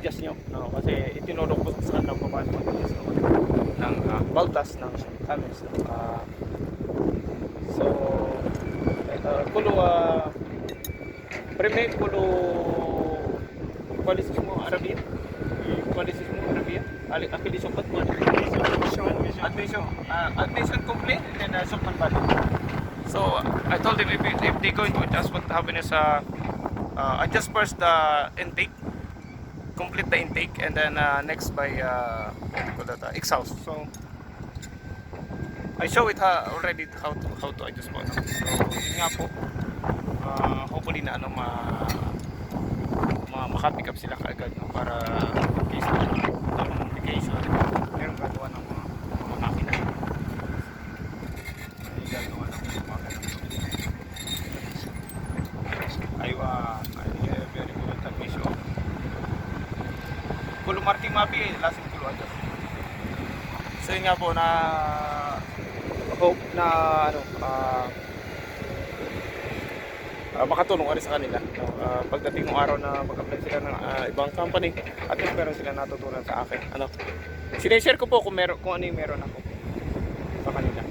i-adjust nyo, no? Kasi itinuro ko sa kanila kung paano mag-adjust ng baltas ng Cummins. So kulo primer kulo qualities mo Arabian, qualities mo Arabian, actually sopat mo admission complete and then sopat bali. So I told him if they going to adjust, what happen is adjust first the intake, complete the intake, and then next by exhaust. So I show it already how to adjust po. So yun nga po, hopefully na maka-pick up sila kaagad, no? Para in case ng complication, meron gagawa ng mga makina. May gagawa ng mga makina. Ay very good transmission. Kulo marking mapi, lasing kulo adjust. So yun nga po, na hope na makatulong ka rin sa kanila, no? Pagdating ng araw na mag-apply sila ng ibang company, at least meron sila natutunan sa akin. Sinishare ko po kung ano yung meron ako sa kanila.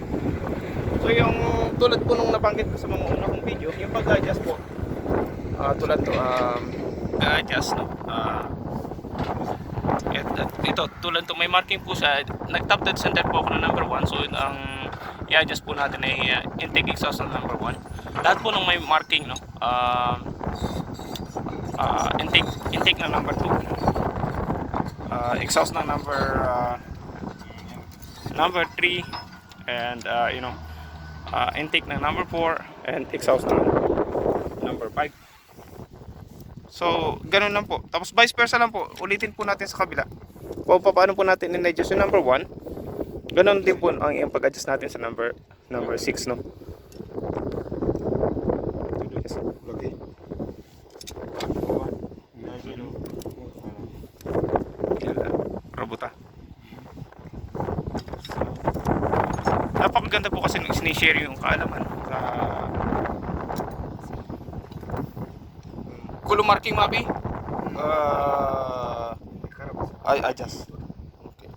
So yung tulad po nung nabanggit ko sa mga unang video, yung pag-adjust po, tulad to adjust, no? Ito tulad to, may marking po siya, nag-top dead center po ako na number 1. So yun ang i-adjust po natin ay intake exhaust na number 1. Lahat po nung may marking, no? Intake na number 2, exhaust na number 3, and intake na number 4, and exhaust na number 5. So ganun lang po. Tapos vice versa lang po, ulitin po natin sa kabila kung paano po natin in-adjust yung number 1. Ganun din po ang pag-adjust natin sa number 6, no? Okay. Robota. Napakaganda po kasi nung sinishare yung kaalaman sa kulo marking mapi. Adjust. Okay.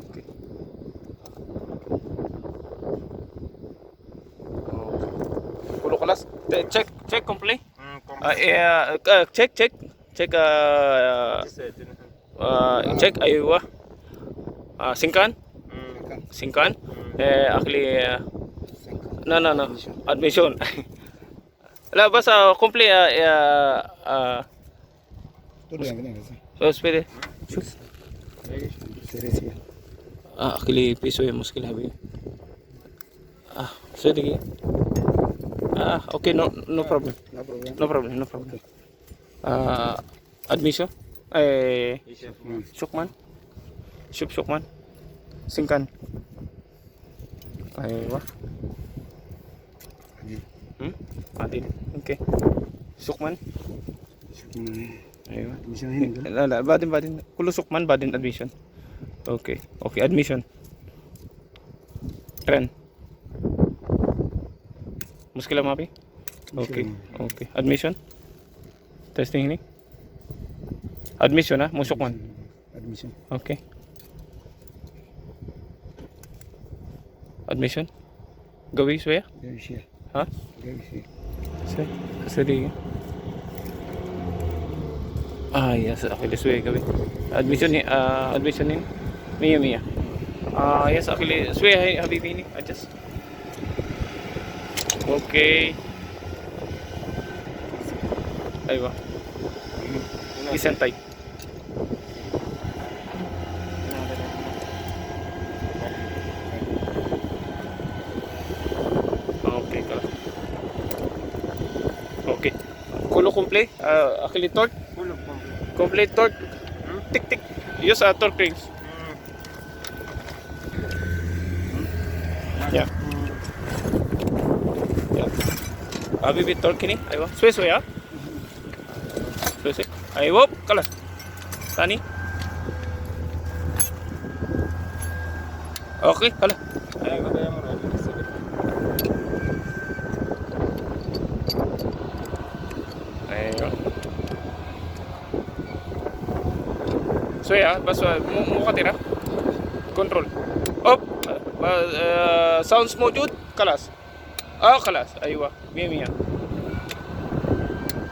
Okay. Kulo kalas. Check complete. Check aywa. Singkan. Actually no. Admission. La basta complete espere. Actually piso yung muskil habi. Sige. Okay, no problem. No problem. Admission. Shukman. Singkan. Aywa. Adin. Okay. Shukman. Aywa. Badin. Kulo Shukman, badin admission. Okay, admission. Tren. Muskila mapi? Okay. Admission? Testing ini? Admission musuk man? Admission. Okay. Admission? Gawi suya? Gawi siya. Ha? Gawi siya. Sari. Yes, akili suya gawi. Admission ni Mia. Yes, akili suya habibi ni adjust. Okay. Aywa. Isentay. Okay kala. Okay. Kulo complete. Actually torque. Complete torque. Tik. Use torque rings. Yeah. अभी भी torque ni. Aywa. Sway ya. Sway. Aywa. Kalas. Tani. Okay, kala. Aywa. Aywa. Sway ya. Bas muka tira. Control. Up. Sounds موجود. خلاص. خلاص. ايوه 100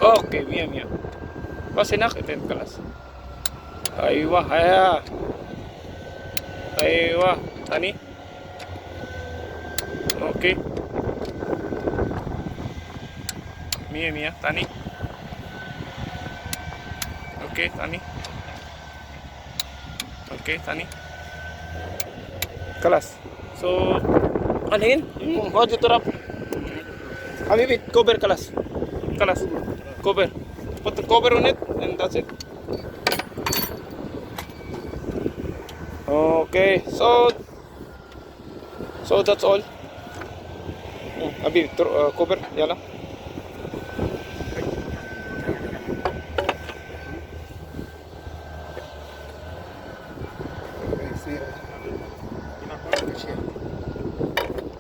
اوكي 100 بس هناك انت خلاص. ايوه هيا. ايوه ثاني. اوكي 100 ثاني. اوكي ثاني. اوكي ثاني. خلاص. So alin? Wajib turap. Habibi, cover kalas. Kalas. Cover. Put the cover on it and that's it. Okay, so that's all. Habibi, cover, yala.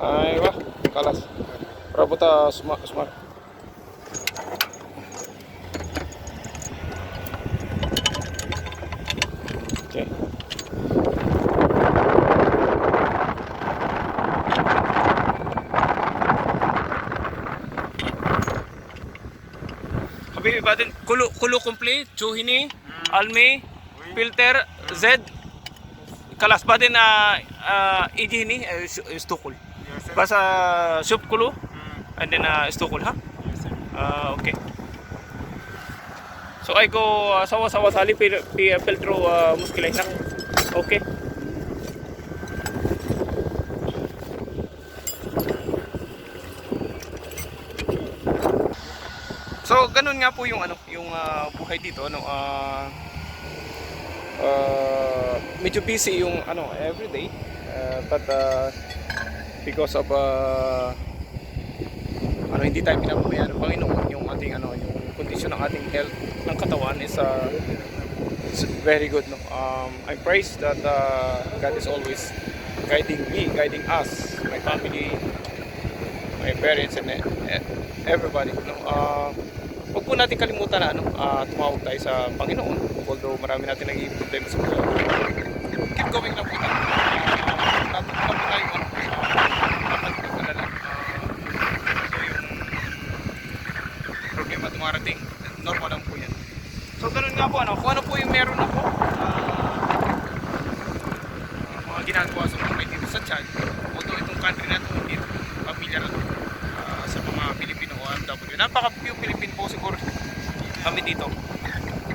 Aywa, kalas. Rabuta smart. Okay. अभी बाद कुलू complete चूहिनी almi filter Z kalas badin ijini istukul basa soup kulu and then istukul ha okay so I go sawa sali filtro muskilay na okay so ganun nga po yung yung buhay dito medyo busy yung everyday but because of hindi tayo pinapabayaan ng Panginoon yung ating yung kondisyon ng ating health ng katawan is very good I praise that God is always guiding me, guiding us, my family, my parents and everybody huwag po natin kalimutan na tumawag tayo sa Panginoon although marami natin naging problema sa buhay. Keep going lang po tayo. Dapat po tayo dapat magkalala. So yung problema tumarating, normal lang po yan. So ganun nga po kung ano po yung meron ako mga ginagawa sa mga dito sa Chad although itong country na ito hindi familiar sa mga Pilipino o OFW. Napaka-few Pilipino po siguro kami dito.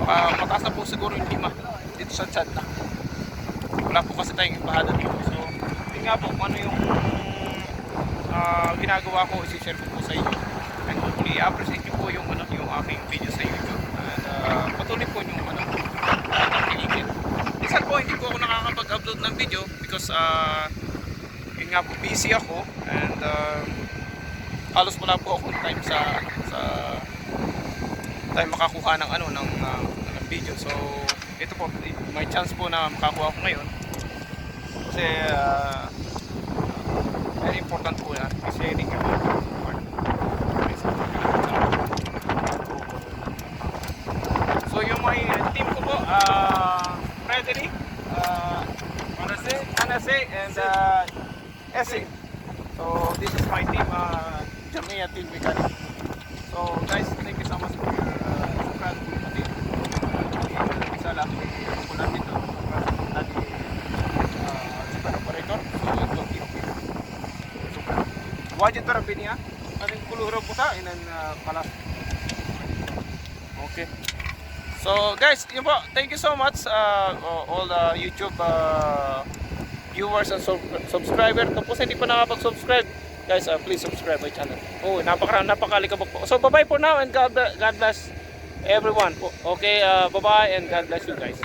Mataas na po siguro yung 5 dito sa Chad na. Wala po kasi tayong embahada dito. So, yun nga po kung ano yung ginagawa ko, isi-share ko po sa inyo. And hopefully, appreciate nyo po yung aking video sa YouTube. And patuloy po yung nakiligin. Minsan po, hindi po ako nakakapag-upload ng video because yun nga po, busy ako. And halos wala po akong time sa time makakuha ng ng video. So ito po may chance po na makakuha ko ngayon kasi very important po yan kasi hindi ka so yung may team ko po Frederick Anase and Essing. So this is my team Jamia Team Mechanic. So guys, thank you so much for your support natin. Isa lang ko lang dito. Lagi super operator. So ito okay. Super. Wajib terapi niya. Aning kuluro po sa inan kalas. Okay. So guys, yun po. Thank you so much all the YouTube viewers and subscriber. Tapos hindi pa nakapag-subscribe. Guys, please subscribe my channel. Oh, napakalikabok po. So, bye-bye for now and God bless everyone. Okay, bye-bye and God bless you guys.